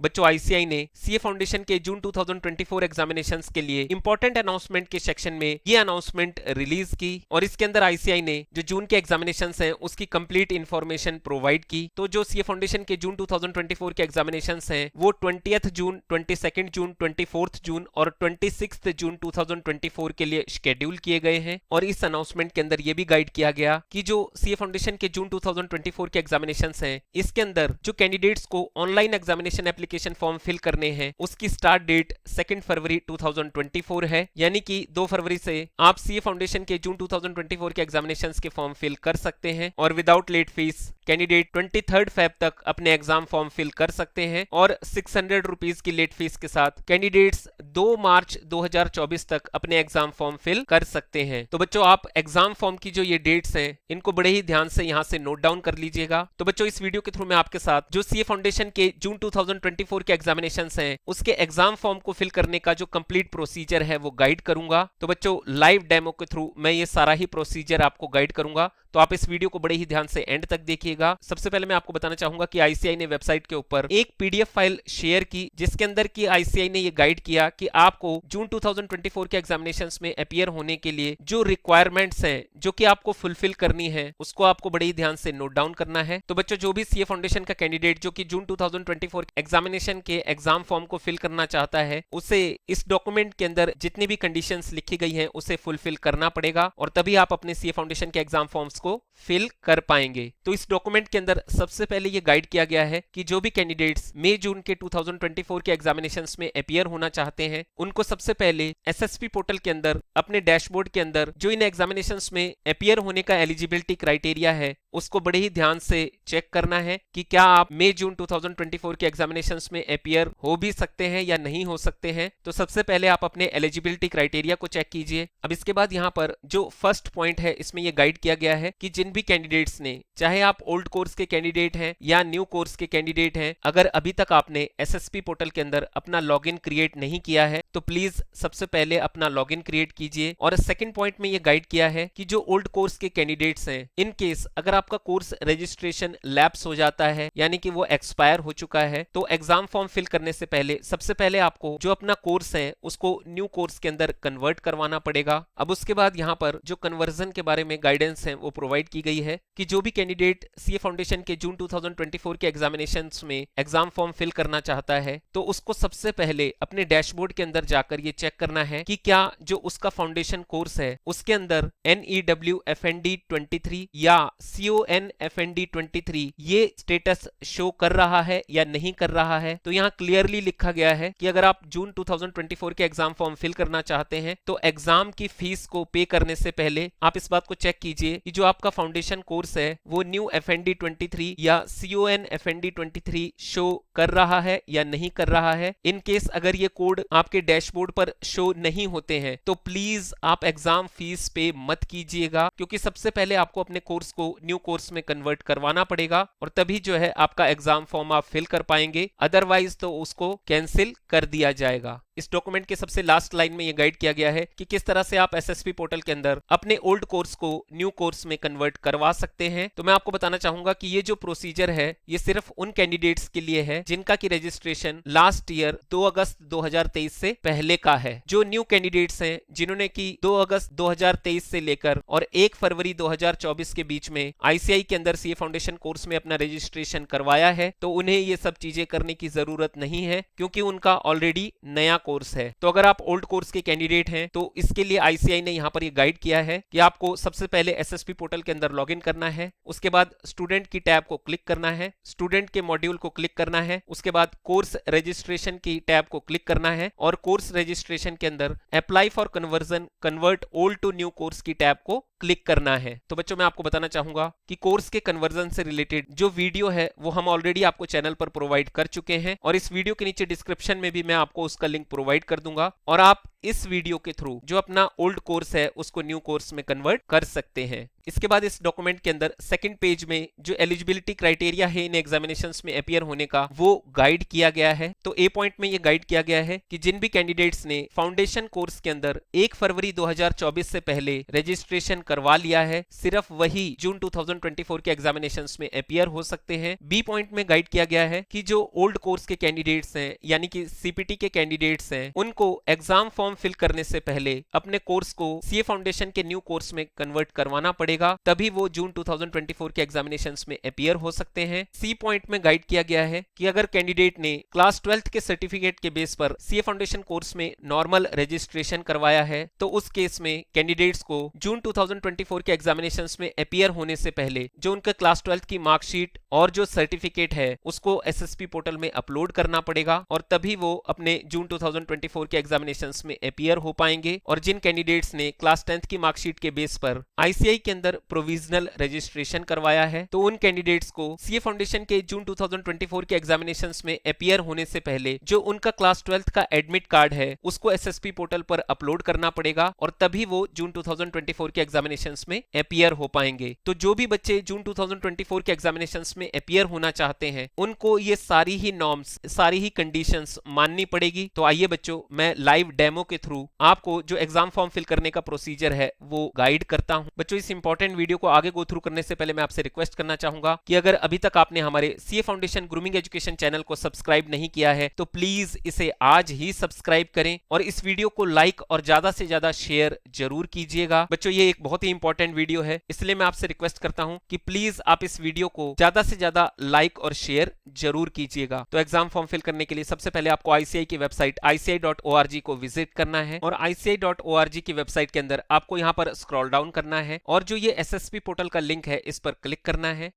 बच्चों आईसीआई ने CA foundation के जून 2024 एग्जामिनेशंस के लिए इंपॉर्टेंट अनाउंसमेंट के सेक्शन में ये अनाउंसमेंट रिलीज की और इसके अंदर आईसीआई ने जो जून के एग्जामिनेशंस हैं उसकी कंप्लीट इंफॉर्मेशन प्रोवाइड की। तो जो सीए फाउंडेशन के जून 2024 के एग्जामिनेशंस हैं वो 20th जून, 22nd जून, 24th जून और 26th जून 2024 के लिए शेड्यूल किए गए हैं। और इस अनाउंसमेंट के अंदर यह भी गाइड किया गया कि जो सीए फाउंडेशन के जून 2024 के एग्जामिनेशंस हैं इसके अंदर जो कैंडिडेट्स को online examination application form fill करने हैं उसकी स्टार्ट डेट 2 फरवरी 2024 है, यानी कि 2 फरवरी से आप सीए फाउंडेशन के जून 2024 के एग्जामिनेशंस के फॉर्म फिल कर सकते हैं और without late fee candidate 23 Feb तक अपने एग्जाम फॉर्म फिल कर सकते हैं और 600 रुपीज की लेट फीस के साथ कैंडिडेट्स 2 मार्च 2024 तक अपने एग्जाम फॉर्म फिल कर सकते हैं। तो बच्चों आप एग्जाम फॉर्म की जो ये डेट्स हैं इनको बड़े ही ध्यान से यहाँ से नोट डाउन कर लीजिएगा। तो बच्चों इस वीडियो के थ्रू मैं आपके साथ जो सीए फाउंडेशन के जून 2024 के एग्जामिनेशंस हैं उसके एग्जाम फॉर्म को फिल करने का जो कंप्लीट प्रोसीजर है वो गाइड करूंगा। तो बच्चों लाइव डेमो के थ्रू मैं ये सारा ही प्रोसीजर आपको गाइड करूंगा, तो आप इस वीडियो को बड़े ही ध्यान से एंड तक देखिएगा। सबसे पहले मैं आपको बताना चाहूंगा कि आईसीआई ने वेबसाइट के ऊपर एक पीडीएफ फाइल शेयर की जिसके अंदर की आईसीआई ने ये गाइड किया कि आपको जून 2024 के एग्जामिनेशंस में अपीयर होने के लिए जो रिक्वायरमेंट्स हैं जो कि आपको फुलफिल करनी है उसको आपको बड़े ही ध्यान से नोट डाउन करना है। तो बच्चों जो भी सीए फाउंडेशन का कैंडिडेट जो कि जून 2024 एग्जामिनेशन के एग्जाम फॉर्म को फिल करना चाहता है उसे इस डॉक्यूमेंट के अंदर जितनी भी कंडीशंस लिखी गई हैं उसे फुलफिल करना पड़ेगा और तभी आप अपने सीए फाउंडेशन के एग्जाम फॉर्म्स को फिल कर पाएंगे। तो इस डॉक्यूमेंट के अंदर सबसे पहले ये गाइड किया गया है कि जो भी कैंडिडेट्स मई जून के 2024 के एग्जामिनेशंस में अपीयर होना चाहते हैं उनको सबसे पहले एसएसपी पोर्टल के अंदर अपने डैशबोर्ड के अंदर जो इन एग्जामिनेशंस में अपीयर होने का एलिजिबिलिटी क्राइटेरिया है उसको बड़े ही ध्यान से चेक करना है कि क्या आप मई जून 2024 के एग्जामिनेशंस में अपीयर हो भी सकते हैं या नहीं हो सकते हैं। तो सबसे पहले आप अपने एलिजिबिलिटी क्राइटेरिया को चेक कीजिए। अब इसके बाद यहाँ पर जो फर्स्ट पॉइंट है इसमें यह गाइड किया गया है कि जिन भी कैंडिडेट्स ने, चाहे आप ओल्ड कोर्स के कैंडिडेट हैं या न्यू कोर्स के कैंडिडेट हैं, अगर अभी तक आपने एसएसपी पोर्टल के अंदर अपना लॉगिन क्रिएट नहीं किया है तो प्लीज सबसे पहले अपना लॉगिन क्रिएट कीजिए। और सेकंड पॉइंट में यह गाइड किया है कि जो ओल्ड कोर्स के कैंडिडेट्स हैं इन केस अगर आपका कोर्स रजिस्ट्रेशन लैप्स हो जाता है यानी कि वो एक्सपायर हो चुका है तो एग्जाम फॉर्म फिल करने से पहले सबसे पहले आपको जो अपना कोर्स है उसको न्यू कोर्स के अंदर कन्वर्ट करवाना पड़ेगा। अब उसके बाद यहाँ पर जो कन्वर्जन के बारे में गाइडेंस है वो प्रोवाइड की गई है कि जो भी कैंडिडेट सीए फाउंडेशन के जून 2024 के एग्जामिनेशंस में एग्जाम फॉर्म फिल करना चाहता है तो उसको सबसे पहले अपने डैशबोर्ड के अंदर जाकर ये चेक करना है कि क्या जो उसका फाउंडेशन कोर्स है उसके अंदर NEWFND 23 या CONFND 23 ये स्टेटस शो कर रहा है या नहीं कर रहा है। तो यहाँ क्लियरली लिखा गया है कि अगर आप जून 2024 के एग्जाम फॉर्म फिल करना चाहते हैं तो एग्जाम की फीस को पे करने से पहले आप इस बात को चेक कीजिए कि जो आपका फाउंडेशन कोर्स है वो न्यू FND 23 या CONFND 23 शो कर रहा है या नहीं कर रहा है। इन केस अगर ये कोड आपके डैशबोर्ड पर शो नहीं होते हैं तो प्लीज आप एग्जाम फीस पे मत कीजिएगा, क्योंकि सबसे पहले आपको अपने कोर्स को न्यू कोर्स में कन्वर्ट करवाना पड़ेगा और तभी जो है आपका एग्जाम फॉर्म आप फिल कर पाएंगे, अदरवाइज तो उसको कैंसिल कर दिया जाएगा। इस डॉक्यूमेंट के सबसे लास्ट लाइन में यह गाइड किया गया है कि किस तरह से आप एसएसपी पोर्टल के अंदर अपने ओल्ड कोर्स को न्यू कोर्स में कन्वर्ट करवा सकते हैं। तो मैं आपको बताना चाहूंगा कि ये जो प्रोसीजर है ये सिर्फ उन कैंडिडेट्स के लिए है जिनका की रजिस्ट्रेशन लास्ट ईयर 2 अगस्त 2023 से पहले का है। जो न्यू कैंडिडेट्स हैं जिन्होंने की 2 अगस्त 2023 से लेकर और 1 फरवरी 2024 के बीच में आईसीआई के अंदर सीए फाउंडेशन कोर्स में अपना रजिस्ट्रेशन करवाया है तो उन्हें ये सब चीजें करने की जरूरत नहीं है, क्योंकि उनका ऑलरेडी नया कोर्स है। तो अगर आप ओल्ड कोर्स के कैंडिडेट हैं तो इसके लिए आईसीआई ने यहाँ पर ये गाइड किया है कि आपको सबसे पहले एसएसपी पोर्टल के अंदर लॉगिन करना है, उसके बाद स्टूडेंट की टैब को क्लिक करना है, स्टूडेंट के मॉड्यूल को क्लिक करना है, उसके बाद कोर्स रजिस्ट्रेशन की टैब को क्लिक करना है और कोर्स रजिस्ट्रेशन के अंदर apply for conversion convert old to new course की टैब को क्लिक करना है। तो बच्चों मैं आपको बताना चाहूंगा कि कोर्स के कन्वर्जन से रिलेटेड जो वीडियो है वो हम ऑलरेडी आपको चैनल पर प्रोवाइड कर चुके हैं और इस वीडियो के नीचे डिस्क्रिप्शन में भी मैं आपको उसका लिंक प्रोवाइड कर दूंगा और आप इस वीडियो के थ्रू जो अपना ओल्ड कोर्स है उसको न्यू कोर्स में कन्वर्ट कर सकते हैं। इसके बाद इस डॉक्यूमेंट के अंदर सेकंड पेज में जो एलिजिबिलिटी क्राइटेरिया है इन एग्जामिनेशंस में अपीयर होने का वो गाइड किया गया है। तो ए पॉइंट में ये गाइड किया गया है कि जिन भी कैंडिडेट्स ने फाउंडेशन कोर्स के अंदर 1 फरवरी 2024 से पहले रजिस्ट्रेशन करवा लिया है, सिर्फ वही जून 2024 के एग्जामिनेशंस में अपीयर हो सकते हैं। बी पॉइंट में गाइड किया गया है कि जो ओल्ड कोर्स के कैंडिडेट्स हैं यानी कि सीपीटी के कैंडिडेट्स हैं, उनको एग्जाम फॉर्म फिल करने से पहले अपने कोर्स को सीए फाउंडेशन के न्यू कोर्स में कन्वर्ट करवाना पड़ेगा, तभी वो जून 2024 के एग्जामिनेशंस में अपीयर हो सकते हैं। सी पॉइंट में गाइड किया गया है कि अगर कैंडिडेट ने क्लास 12th के सर्टिफिकेट के बेस पर सीए फाउंडेशन कोर्स में नॉर्मल रजिस्ट्रेशन करवाया है तो उस केस में कैंडिडेट्स को जून 2024 के एग्जामिनेशंस में अपीयर होने से पहले जो उनका क्लास 12th की मार्कशीट और जो सर्टिफिकेट है उसको एसएसपी पोर्टल में अपलोड करना पड़ेगा और तभी वो अपने जून 2024 के एग्जामिनेशंस में अपीयर हो पाएंगे। और जिन कैंडिडेट्स ने क्लास 10th की मार्कशीट के बेस पर आईसीआई के अंदर प्रोविजनल रजिस्ट्रेशन करवाया है तो उन कैंडिडेट्स को सीए फाउंडेशन के जून 2024 के एग्जामिनेशंस में अपीयर होने से पहले जो उनका क्लास 12th का एडमिट कार्ड है उसको एसएसपी पोर्टल पर अपलोड करना पड़ेगा और तभी वो जून 2024 के एग्जामिनेशंस में अपीयर हो पाएंगे। तो जो भी बच्चे जून 2024 के एग्जामिनेशंस में अपीयर होना चाहते हैं उनको ये सारी ही नॉर्म्स, सारी ही कंडीशंस माननी पड़ेगी। तो आइए बच्चों, मैं लाइव डेमो के थ्रू आपको जो एग्जाम फॉर्म फिल करने का प्रोसीजर है वो गाइड करता हूं। बच्चों, इस इंपॉर्टेंट वीडियो को आगे गो थ्रू करने से पहले मैं आपसे रिक्वेस्ट करना चाहूंगा कि अगर अभी तक आपने हमारे CA foundation grooming education channel को सब्सक्राइब नहीं किया है तो प्लीज इसे आज ही सब्सक्राइब करें और इस वीडियो को लाइक और ज्यादा से ज्यादा शेयर जरूर कीजिएगा। बच्चों, ये एक बहुत ही इंपॉर्टेंट वीडियो है, इसलिए मैं आपसे रिक्वेस्ट करता हूं कि प्लीज आप इस वीडियो को ज्यादा से ज्यादा लाइक और शेयर जरूर कीजिएगा। तो एग्जाम फॉर्म फिल करने के लिए सबसे पहले आपको आईसीआई की वेबसाइट ici.org को विजिट करना है और ici.org की वेबसाइट के अंदर आपको यहाँ पर स्क्रॉल डाउन करना है और जो ये एसएसपी पोर्टल का लिंक है इस पर क्लिक करना है।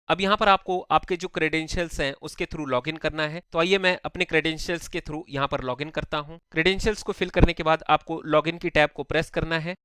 अब यहाँ पर आपको आपके जो क्रेडेंशियल्स हैं उसके थ्रू लॉगिन करना है। तो आइए मैं अपने क्रेडेंशियल्स के थ्रू यहाँ पर लॉगिन करता हूँ। क्रेडेंशियल्स को फिल करने के बाद आपको लॉगिन की टैब को प्रेस करना है।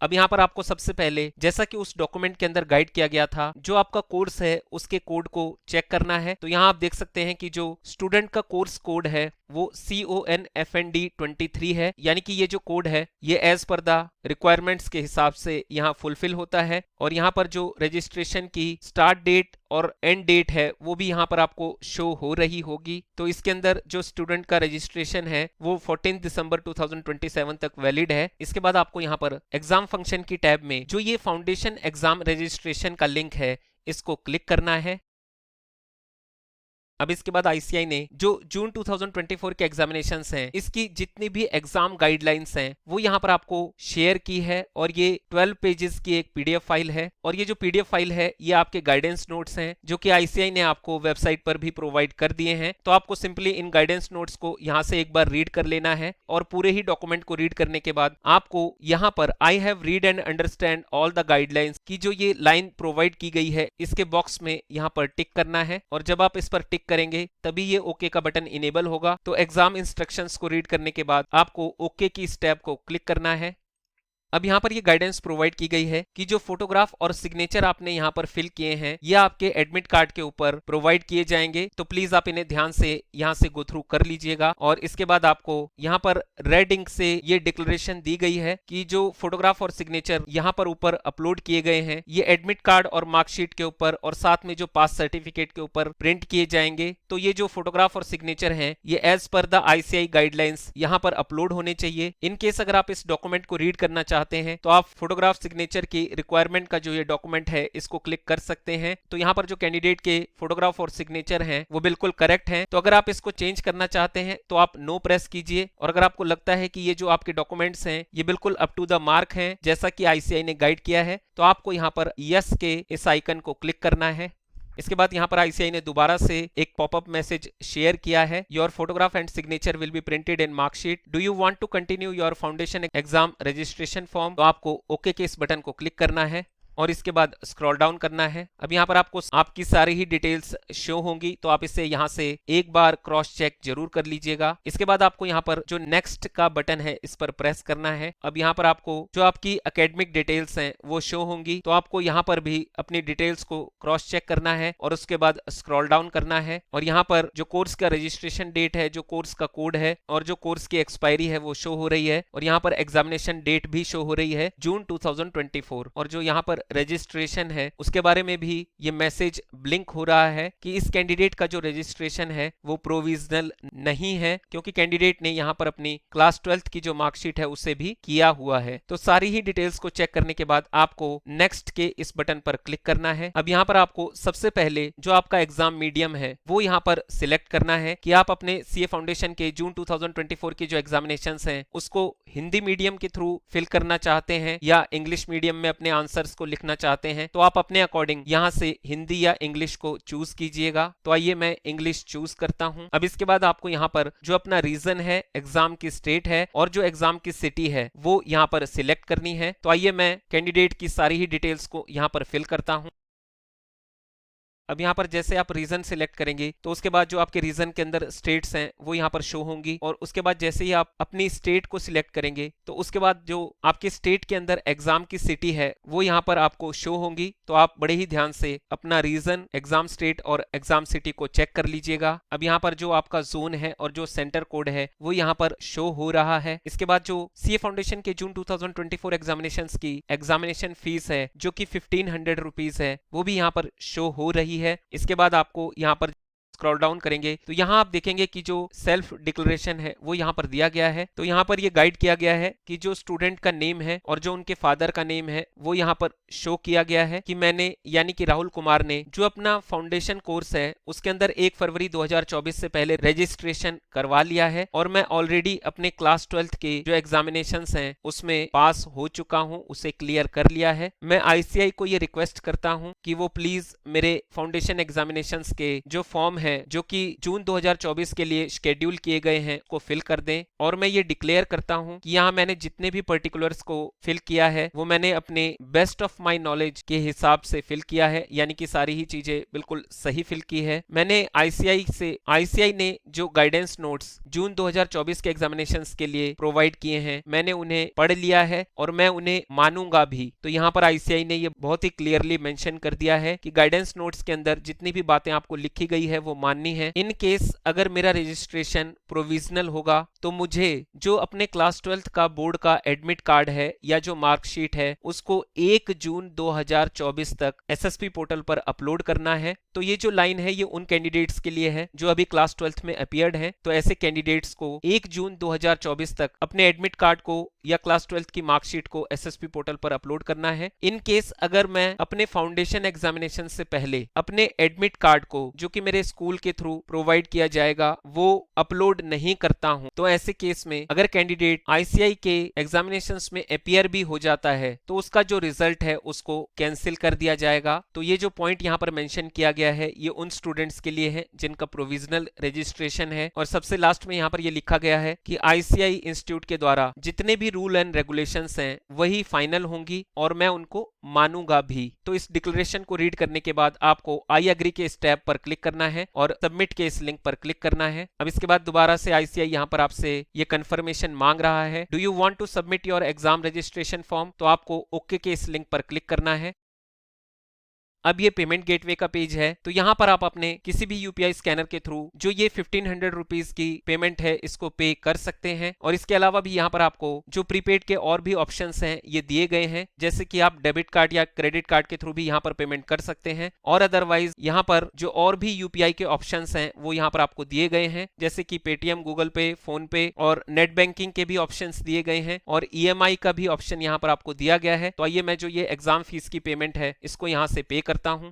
अब यहाँ पर आपको सबसे पहले जैसा कि उस डॉक्यूमेंट के अंदर गाइड किया गया था जो आपका कोर्स है उसके कोड को चेक करना है। तो यहाँ आप देख सकते हैं कि जो स्टूडेंट का कोर्स कोड है वो CONFND23 है, यानी कि ये जो कोड है ये एज पर द रिक्वायरमेंट्स के हिसाब से यहाँ फुलफिल होता है। और यहाँ पर जो रजिस्ट्रेशन की स्टार्ट डेट और एंड डेट है वो भी यहाँ पर आपको शो हो रही होगी। तो इसके अंदर जो स्टूडेंट का रजिस्ट्रेशन है वो 14 दिसंबर 2027 तक वैलिड है। इसके बाद आपको यहाँ पर एग्जाम फंक्शन की टैब में जो ये फाउंडेशन एग्जाम रजिस्ट्रेशन का लिंक है इसको क्लिक करना है। अब इसके बाद आईसीआई ने जो जून 2024 के एग्जामिनेशंस हैं इसकी जितनी भी एग्जाम गाइडलाइंस हैं वो यहाँ पर आपको शेयर की है और ये 12 पेजेस की एक पीडीएफ फाइल है और ये जो पीडीएफ फाइल है ये आपके गाइडेंस नोट्स हैं जो कि आईसीआई ने आपको वेबसाइट पर भी प्रोवाइड कर दिए हैं। तो आपको सिंपली इन गाइडेंस नोट्स को यहाँ से एक बार रीड कर लेना है और पूरे ही डॉक्यूमेंट को रीड करने के बाद आपको यहाँ पर I have read and understand all the guidelines की जो ये लाइन प्रोवाइड की गई है इसके बॉक्स में यहाँ पर टिक करना है और जब आप इस पर टिक करेंगे तभी ये ओके का बटन इनेबल होगा। तो एग्जाम इंस्ट्रक्शंस को रीड करने के बाद आपको ओके की इस टैब को क्लिक करना है। अब यहाँ पर ये गाइडेंस प्रोवाइड की गई है कि जो फोटोग्राफ और सिग्नेचर आपने यहाँ पर फिल किए हैं ये आपके एडमिट कार्ड के ऊपर प्रोवाइड किए जाएंगे। तो प्लीज आप इन्हें ध्यान से यहाँ से गो थ्रू कर लीजिएगा और इसके बाद आपको यहाँ पर रेड इंक से ये डिक्लेरेशन दी गई है कि जो फोटोग्राफ और सिग्नेचर यहाँ पर ऊपर अपलोड किए गए हैं ये एडमिट कार्ड और मार्कशीट के ऊपर और साथ में जो पास सर्टिफिकेट के ऊपर प्रिंट किए जाएंगे। तो ये जो फोटोग्राफ और सिग्नेचर हैं ये as per the ICI guidelines यहाँ पर अपलोड होने चाहिए। इन केस अगर आप इस डॉक्यूमेंट को रीड करना चाहते हैं तो आप फोटोग्राफ सिग्नेचर की रिक्वायरमेंट का जो ये डॉक्यूमेंट है इसको क्लिक कर सकते हैं। तो यहाँ पर जो कैंडिडेट के फोटोग्राफ और सिग्नेचर हैं वो बिल्कुल करेक्ट हैं। तो अगर आप इसको चेंज करना चाहते हैं तो आप नो प्रेस कीजिए और अगर आपको लगता है कि ये जो आपके डॉक्यूमेंट्स हैं ये बिल्कुल अप टू द मार्क हैं जैसा कि आईसीआई ने गाइड किया है तो आपको यहाँ पर यस के इस आइकन को क्लिक करना है। इसके बाद यहाँ पर आईसीआई ने दोबारा से एक पॉपअप मैसेज शेयर किया है, your photograph and signature will be printed in marksheet, do you want to continue your foundation exam registration form. तो आपको ओके के इस बटन को क्लिक करना है और इसके बाद स्क्रॉल डाउन करना है। अब यहाँ पर आपको आपकी सारी ही डिटेल्स शो होंगी, तो आप इसे यहाँ से एक बार क्रॉस चेक जरूर कर लीजिएगा। इसके बाद आपको यहाँ पर जो नेक्स्ट का बटन है इस पर प्रेस करना है। अब यहाँ पर आपको जो आपकी एकेडमिक डिटेल्स हैं वो शो होंगी, तो आपको यहाँ पर भी अपनी डिटेल्स को क्रॉस चेक करना है और उसके बाद स्क्रॉल डाउन करना है। और यहाँ पर जो कोर्स का रजिस्ट्रेशन डेट है, जो कोर्स का कोड है और जो कोर्स की एक्सपायरी है वो शो हो रही है। और यहाँ पर एग्जामिनेशन डेट भी शो हो रही है, जून 2024। और जो यहाँ पर रजिस्ट्रेशन है उसके बारे में भी ये मैसेज ब्लिंक हो रहा है कि इस कैंडिडेट का जो रजिस्ट्रेशन है वो प्रोविजनल नहीं है, क्योंकि कैंडिडेट ने यहाँ पर अपनी क्लास 12th की जो मार्कशीट है उसे भी किया हुआ है। तो सारी ही डिटेल्स को चेक करने के बाद आपको नेक्स्ट के इस बटन पर क्लिक करना है। अब यहाँ पर आपको सबसे पहले जो आपका एग्जाम मीडियम है वो यहाँ पर सिलेक्ट करना है कि आप अपने सीए फाउंडेशन के जून 2024 की जो एग्जामिनेशंस हैं उसको हिंदी मीडियम के थ्रू फिल करना चाहते हैं या इंग्लिश मीडियम में अपने आंसर्स को लिखना चाहते हैं। तो आप अपने अकॉर्डिंग यहाँ से हिंदी या इंग्लिश को चूज कीजिएगा। तो आइए मैं इंग्लिश चूज करता हूँ। अब इसके बाद आपको यहाँ पर जो अपना रीजन है, एग्जाम की स्टेट है और जो एग्जाम की सिटी है वो यहाँ पर सिलेक्ट करनी है। तो आइए मैं कैंडिडेट की सारी ही डिटेल्स को यहाँ पर फिल करता हूँ। अब यहाँ पर जैसे आप रीजन सिलेक्ट करेंगे तो उसके बाद जो आपके रीजन के अंदर स्टेट्स हैं वो यहाँ पर शो होंगी, और उसके बाद जैसे ही आप अपनी स्टेट को सिलेक्ट करेंगे तो उसके बाद जो आपके स्टेट के अंदर एग्जाम की सिटी है वो यहाँ पर आपको शो होंगी। तो आप बड़े ही ध्यान से अपना रीजन, एग्जाम स्टेट और एग्जाम सिटी को चेक कर लीजिएगा। अब यहाँ पर जो आपका जोन है और जो सेंटर कोड है वो यहाँ पर शो हो रहा है। इसके बाद जो सीए फाउंडेशन के जून 2024 एग्जामिनेशन की एग्जामिनेशन फीस है जो कि 1500 रुपीज है वो भी यहाँ पर शो हो रही है। इसके बाद आपको यहाँ पर स्क्रॉल डाउन करेंगे तो यहाँ आप देखेंगे कि जो सेल्फ डिक्लेरेशन है वो यहाँ पर दिया गया है। तो यहाँ पर ये गाइड किया गया है कि जो स्टूडेंट का नेम है और जो उनके फादर का नेम है वो यहाँ पर शो किया गया है कि मैंने यानी कि राहुल कुमार ने जो अपना फाउंडेशन कोर्स है उसके अंदर 1 फरवरी 2024 से पहले रजिस्ट्रेशन करवा लिया है और मैं ऑलरेडी अपने क्लास 12th के जो एग्जामिनेशन हैं उसमें पास हो चुका हूँ, उसे क्लियर कर लिया है। मैं आईसीआई को ये रिक्वेस्ट करता हूँ कि वो प्लीज मेरे फाउंडेशन एग्जामिनेशन के जो फॉर्म है जो कि जून 2024 के लिए शेड्यूल किए गए हैं को फिल कर दें। और मैं ये डिक्लेयर करता हूं कि यहाँ मैंने जितने भी पर्टिकुलर्स को फिल किया है वो मैंने अपने बेस्ट ऑफ माय नॉलेज के हिसाब से फिल किया है, यानी कि सारी ही चीजें बिल्कुल सही फिल की है। मैंने आईसीआई ने जो गाइडेंस नोट्स जून 2024 के एग्जामिनेशंस के लिए प्रोवाइड किए हैं मैंने उन्हें पढ़ लिया है और मैं उन्हें मानूंगा भी। तो यहाँ पर आईसीआई ने ये बहुत ही क्लियरली मेंशन कर दिया है कि गाइडेंस नोट्स के अंदर जितनी भी बातें आपको लिखी गई है वो माननी है। इन केस अगर मेरा रजिस्ट्रेशन प्रोविजनल होगा तो मुझे जो अपने क्लास 12th का बोर्ड का एडमिट कार्ड है या जो मार्कशीट है उसको 1 जून 2024 तक एसएसपी पोर्टल पर अपलोड करना है। तो ये जो लाइन है ये उन कैंडिडेट्स के लिए है जो अभी क्लास 12th में अपीयर्ड हैं। तो ऐसे कैंडिडेट्स को 1 जून 2024 तक अपने एडमिट कार्ड को या क्लास 12th की मार्कशीट को एसएसपी पोर्टल पर अपलोड करना है। इन केस अगर मैं अपने फाउंडेशन एग्जामिनेशन से पहले अपने एडमिट कार्ड को जो कि मेरे स्कूल के थ्रू प्रोवाइड किया जाएगा वो अपलोड नहीं करता हूं तो ऐसे केस में अगर कैंडिडेट आईसीआई के एग्जामिनेशंस में अपीयर भी हो जाता है तो उसका जो रिजल्ट है उसको कैंसिल कर दिया जाएगा। तो ये जो पॉइंट यहाँ पर मेंशन किया गया है ये उन स्टूडेंट्स के लिए है जिनका प्रोविजनल रजिस्ट्रेशन है। और सबसे लास्ट में यहाँ पर ये लिखा गया है कि आईसीआई इंस्टीट्यूट के द्वारा जितने भी रूल एंड रेगुलेशंस हैं वही फाइनल होंगी और मैं उनको मानूंगा भी। तो इस डिक्लेरेशन को रीड करने के बाद आपको आई एग्री के इस टैब पर क्लिक करना है और सबमिट के इस लिंक पर क्लिक करना है। अब इसके बाद दोबारा से आईसीआई यहाँ पर आपसे ये कंफर्मेशन मांग रहा है, do you want to submit your exam registration form. तो आपको ओके के इस लिंक पर क्लिक करना है। अब ये पेमेंट गेटवे का पेज है। तो यहाँ पर आप अपने किसी भी यूपीआई स्कैनर के थ्रू जो ये 1500 रुपीज की पेमेंट है इसको पे कर सकते हैं। और इसके अलावा भी यहाँ पर आपको जो प्रीपेड के और भी ऑप्शंस हैं ये दिए गए हैं, जैसे कि आप डेबिट कार्ड या क्रेडिट कार्ड के थ्रू भी यहाँ पर पेमेंट कर सकते हैं। और अदरवाइज यहाँ पर जो और भी यूपीआई के ऑप्शंस हैं वो यहाँ पर आपको दिए गए हैं, जैसे कि पेटीएम, गूगल पे, फोन पे और नेट बैंकिंग के भी ऑप्शंस दिए गए हैं और ईएमआई का भी ऑप्शन यहाँ पर आपको दिया गया है। तो आइए मैं जो ये एग्जाम फीस की पेमेंट है इसको यहाँ से पे करता हूं।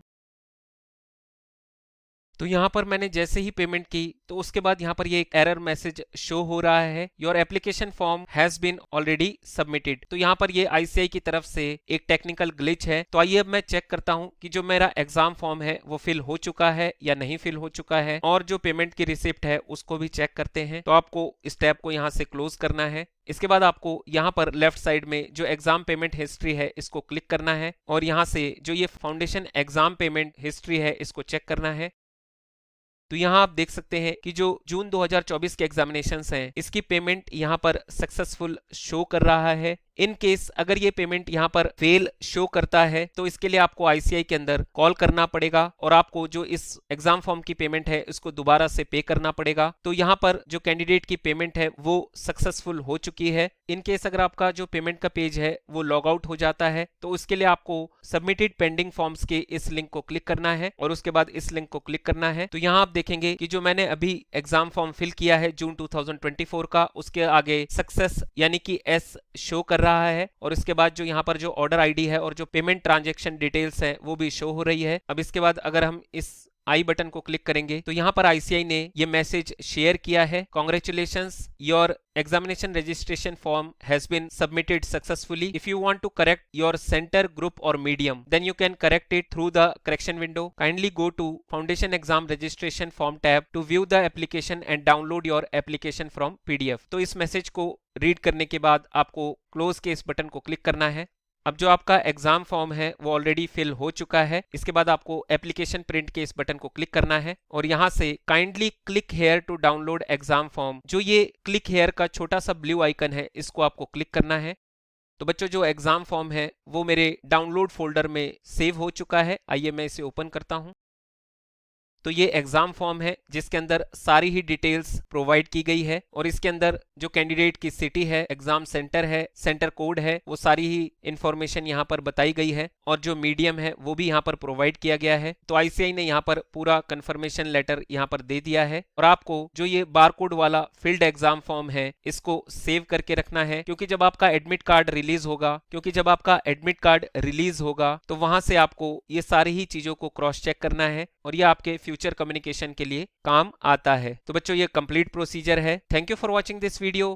तो यहाँ पर मैंने जैसे ही पेमेंट की तो उसके बाद यहाँ पर ये एक एरर मैसेज शो हो रहा है, your application form has been already submitted. तो यहाँ पर ये आईसीआई की तरफ से एक टेक्निकल ग्लिच है। तो आइए अब मैं चेक करता हूँ कि जो मेरा एग्जाम फॉर्म है वो फिल हो चुका है या नहीं फिल हो चुका है, और जो पेमेंट की रिसिप्ट है उसको भी चेक करते हैं। तो आपको इस टैब को यहाँ से क्लोज करना है। इसके बाद आपको यहाँ पर लेफ्ट साइड में जो एग्जाम पेमेंट हिस्ट्री है इसको क्लिक करना है, और यहाँ से जो ये फाउंडेशन एग्जाम पेमेंट हिस्ट्री है इसको चेक करना है। तो यहाँ आप देख सकते हैं कि जो जून 2024 के एग्जामिनेशंस हैं इसकी पेमेंट यहाँ पर सक्सेसफुल शो कर रहा है। इन केस अगर ये पेमेंट यहाँ पर फेल शो करता है तो इसके लिए आपको आईसीआई के अंदर कॉल करना पड़ेगा, और आपको जो इस एग्जाम फॉर्म की पेमेंट है इसको दोबारा से पे करना पड़ेगा। तो यहाँ पर जो कैंडिडेट की पेमेंट है वो सक्सेसफुल हो चुकी है। इन केस अगर आपका जो पेमेंट का पेज है वो लॉग आउट हो जाता है तो उसके लिए आपको सबमिटेड पेंडिंग फॉर्म्स के इस लिंक को क्लिक करना है, और उसके बाद इस लिंक को क्लिक करना है। तो यहाँ आप देखेंगे कि जो मैंने अभी एग्जाम फॉर्म फिल किया है जून 2024 का, उसके आगे सक्सेस यानी कि एस शो कर रहा है, और इसके बाद जो यहाँ पर जो ऑर्डर आईडी है और जो पेमेंट ट्रांजैक्शन डिटेल्स है वो भी शो हो रही है। अब इसके बाद अगर हम इस आई बटन को क्लिक करेंगे तो यहाँ पर आईसीआई ने ये मैसेज शेयर किया है, congratulations, your examination registration form has been submitted successfully. If you want to correct your center, group or medium, then you can correct it through the correction window. Kindly go to Foundation Exam Registration Form tab to view the application and download your application from PDF. तो इस message को read करने के बाद आपको close के इस button को क्लिक करना है। अब जो आपका एग्जाम फॉर्म है वो ऑलरेडी फिल हो चुका है। इसके बाद आपको एप्लीकेशन प्रिंट के इस बटन को क्लिक करना है, और यहाँ से kindly click here to download exam form, जो ये क्लिक हेयर का छोटा सा ब्लू आइकन है इसको आपको क्लिक करना है। तो बच्चों जो एग्जाम फॉर्म है वो मेरे डाउनलोड फोल्डर में सेव हो चुका है। आइए मैं इसे ओपन करता हूँ। तो ये एग्जाम फॉर्म है जिसके अंदर सारी ही डिटेल्स प्रोवाइड की गई है, और इसके अंदर जो कैंडिडेट की सिटी है, एग्जाम सेंटर है, सेंटर कोड है, वो सारी ही इंफॉर्मेशन यहाँ पर बताई गई है, और जो मीडियम है वो भी यहाँ पर प्रोवाइड किया गया है। तो आईसीआई ने यहाँ पर पूरा कंफर्मेशन लेटर यहाँ पर दे दिया है, और आपको जो ये बारकोड वाला फील्ड एग्जाम फॉर्म है इसको सेव करके रखना है, क्योंकि जब आपका एडमिट कार्ड रिलीज होगा तो वहां से आपको ये सारी ही चीजों को क्रॉस चेक करना है, और ये आपके फ्यूचर कम्युनिकेशन के लिए काम आता है। तो बच्चों ये कंप्लीट प्रोसीजर है। Thank you for watching this video.